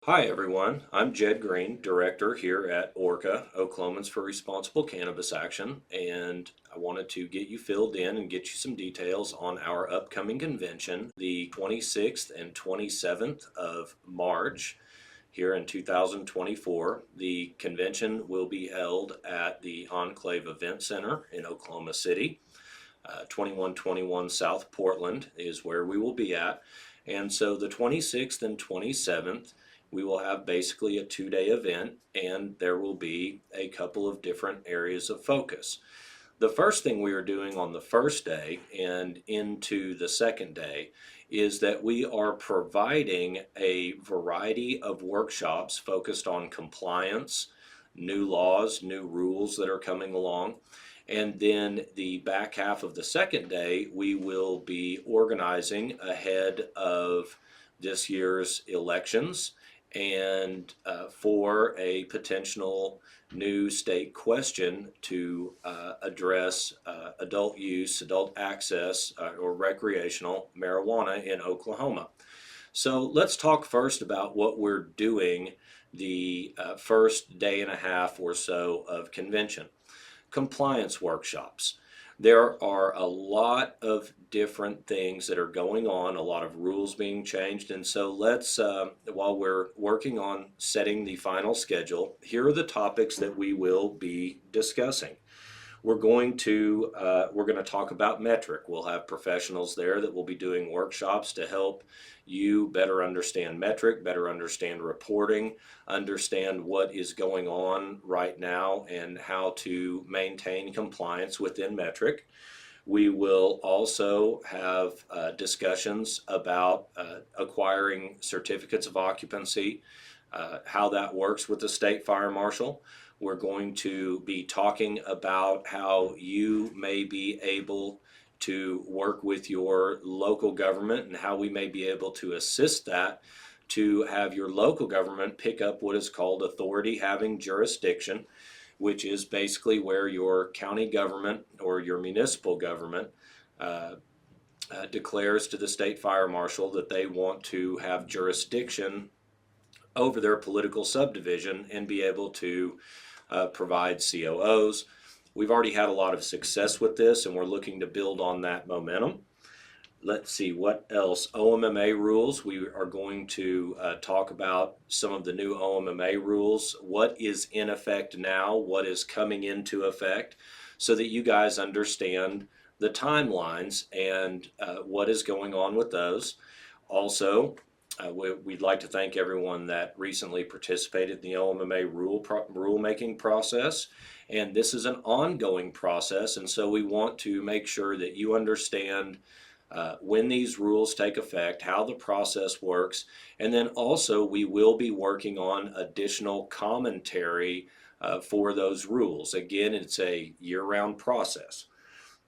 Hi everyone, I'm Jed Green, Director here at ORCA, Oklahomans for Responsible Cannabis Action, and I wanted to get you filled in and get you some details on our upcoming convention, the 26th and 27th of March here in 2024. The convention will be held at the ENCLAVE Event Center in Oklahoma City. 2121 South Portland is where we will be at. And so the 26th and 27th, we will have basically a 2-day event, and there will be a couple of different areas of focus. The first thing we are doing on the first day and into the second day is that we are providing a variety of workshops focused on compliance, new laws, new rules that are coming along. And then the back half of the second day, we will be organizing ahead of this year's elections and for a potential new state question to address adult use, adult access, or recreational marijuana in Oklahoma. So let's talk first about what we're doing the first day and a half or so of convention. Compliance workshops. There are a lot of different things that are going on, a lot of rules being changed, and so let's, while we're working on setting the final schedule, here are the topics that we will be discussing. We're going to talk about metric. We'll have professionals there that will be doing workshops to help you better understand metric, better understand reporting, understand what is going on right now and how to maintain compliance within metric. We will also have discussions about acquiring certificates of occupancy, how that works with the state fire marshal. We're going to be talking about how you may be able to work with your local government and how we may be able to assist that to have your local government pick up what is called authority having jurisdiction, which is basically where your county government or your municipal government declares to the state fire marshal that they want to have jurisdiction over their political subdivision and be able to provide COOs. We've already had a lot of success with this, and we're looking to build on that momentum. Let's see what else. OMMA rules. We are going to talk about some of the new OMMA rules, what is in effect now, what is coming into effect, so that you guys understand the timelines and what is going on with those. Also, we'd like to thank everyone that recently participated in the OMMA rulemaking process. And this is an ongoing process, and so we want to make sure that you understand when these rules take effect, how the process works, and then also we will be working on additional commentary for those rules. Again, it's a year-round process.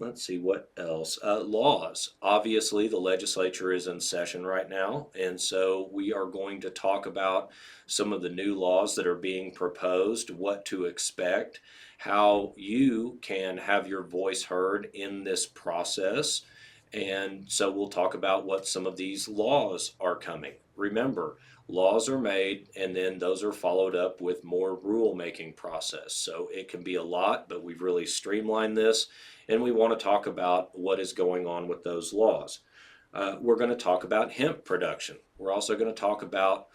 Let's see what else. Laws. Obviously, the legislature is in session right now, and so we are going to talk about some of the new laws that are being proposed, what to expect, how you can have your voice heard in this process. And so we'll talk about what some of these laws are coming. Remember, laws are made and then those are followed up with more rulemaking process. So it can be a lot, but we've really streamlined this, and we want to talk about what is going on with those laws. We're going to talk about hemp production. We're also going to talk about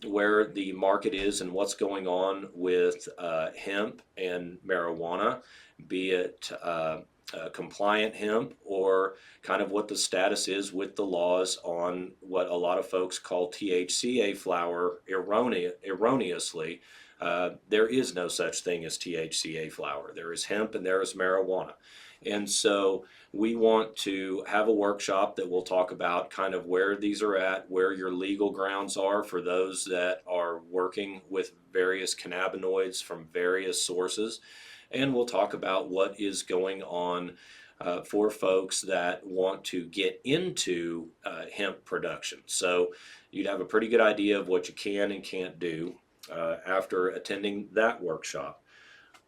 where the market is and what's going on with hemp and marijuana, be it compliant hemp or kind of what the status is with the laws on what a lot of folks call THCA flower erroneously. There is no such thing as THCA flower. There is hemp and there is marijuana. And so we want to have a workshop that will talk about kind of where these are at, where your legal grounds are for those that are working with various cannabinoids from various sources. And we'll talk about what is going on for folks that want to get into hemp production. So you'd have a pretty good idea of what you can and can't do after attending that workshop.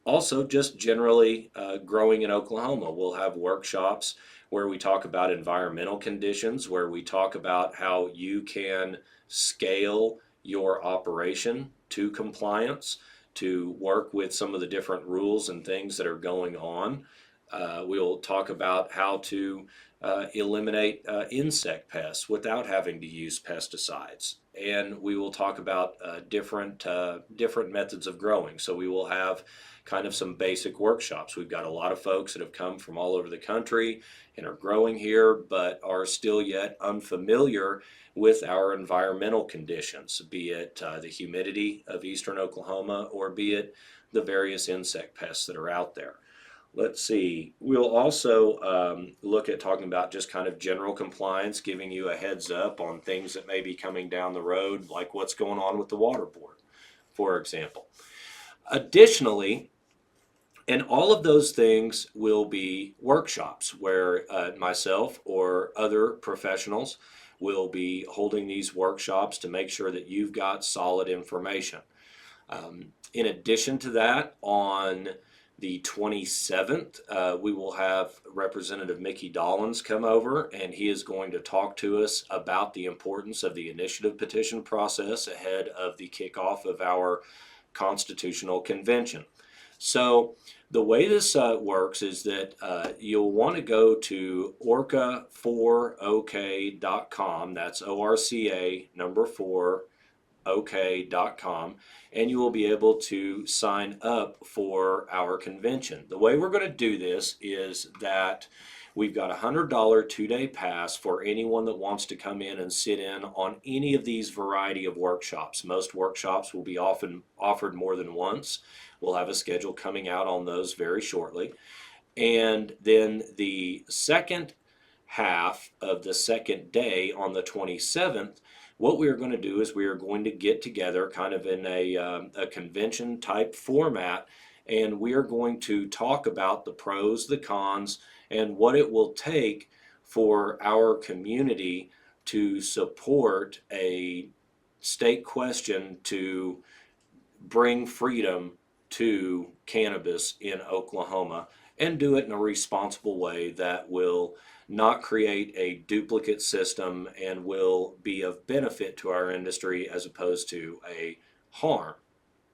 Also, just generally growing in Oklahoma, we'll have workshops where we talk about environmental conditions, where we talk about how you can scale your operation to compliance, to work with some of the different rules and things that are going on. We'll talk about how to eliminate insect pests without having to use pesticides. And we will talk about different methods of growing. So we will have kind of some basic workshops. We've got a lot of folks that have come from all over the country and are growing here, but are still yet unfamiliar with our environmental conditions, be it the humidity of eastern Oklahoma, or be it the various insect pests that are out there. Let's see, we'll also look at talking about just kind of general compliance, giving you a heads up on things that may be coming down the road, like what's going on with the water board, for example. Additionally, and all of those things will be workshops where myself or other professionals will be holding these workshops to make sure that you've got solid information. In addition to that, on the 27th, we will have Representative Mickey Dollins come over, and he is going to talk to us about the importance of the initiative petition process ahead of the kickoff of our constitutional convention. So the way this works is that you'll want to go to orca4ok.com, that's ORCA number 4 ok.com, and you will be able to sign up for our convention. The way we're going to do this is that we've got a $100 2-day pass for anyone that wants to come in and sit in on any of these variety of workshops. Most workshops will be often offered more than once. We'll have a schedule coming out on those very shortly. And then the second half of the second day on the 27th, what we are going to do is we are going to get together kind of in a convention type format, and we are going to talk about the pros, the cons, and what it will take for our community to support a state question to bring freedom to cannabis in Oklahoma, and do it in a responsible way that will not create a duplicate system and will be of benefit to our industry as opposed to a harm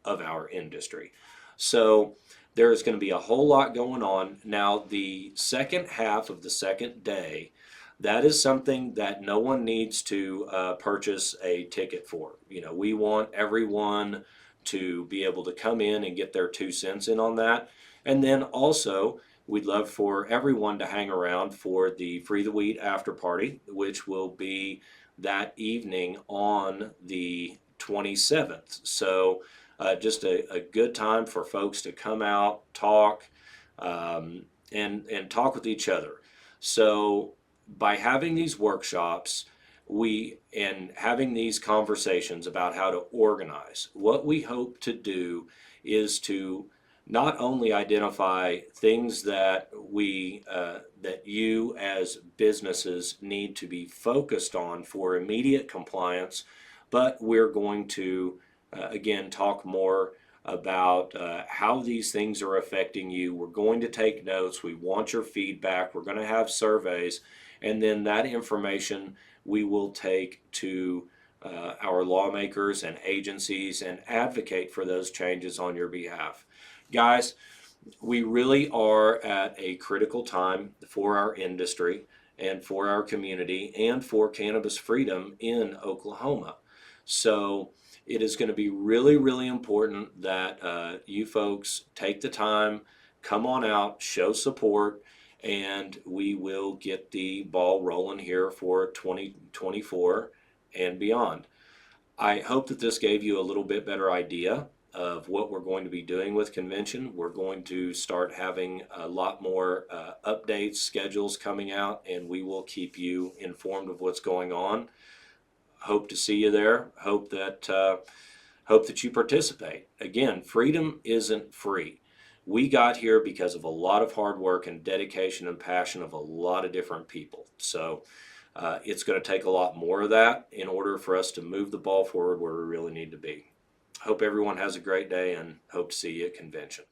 of our industry. So there is going to be a whole lot going on. Now, the second half of the second day, that is something that no one needs to purchase a ticket for. You know, we want everyone to be able to come in and get their 2 cents in on that. And then also, we'd love for everyone to hang around for the Free the Weed after party, which will be that evening on the 27th. So just a good time for folks to come out, talk, and talk with each other. So by having these workshops, and having these conversations about how to organize, what we hope to do is to not only identify things that that you as businesses need to be focused on for immediate compliance, but we're going to again talk more about how these things are affecting you. We're going to take notes. We want your feedback. We're going to have surveys, and then that information we will take to our lawmakers and agencies and advocate for those changes on your behalf. Guys, we really are at a critical time for our industry and for our community and for cannabis freedom in Oklahoma. So it is going to be really, really important that you folks take the time, come on out, show support, and we will get the ball rolling here for 2024 and beyond. I hope that this gave you a little bit better idea of what we're going to be doing with convention. We're going to start having a lot more updates, schedules coming out, and we will keep you informed of what's going on. Hope to see you there. Hope that you participate. Again, freedom isn't free. We got here because of a lot of hard work and dedication and passion of a lot of different people. So it's going to take a lot more of that in order for us to move the ball forward where we really need to be. Hope everyone has a great day, and hope to see you at convention.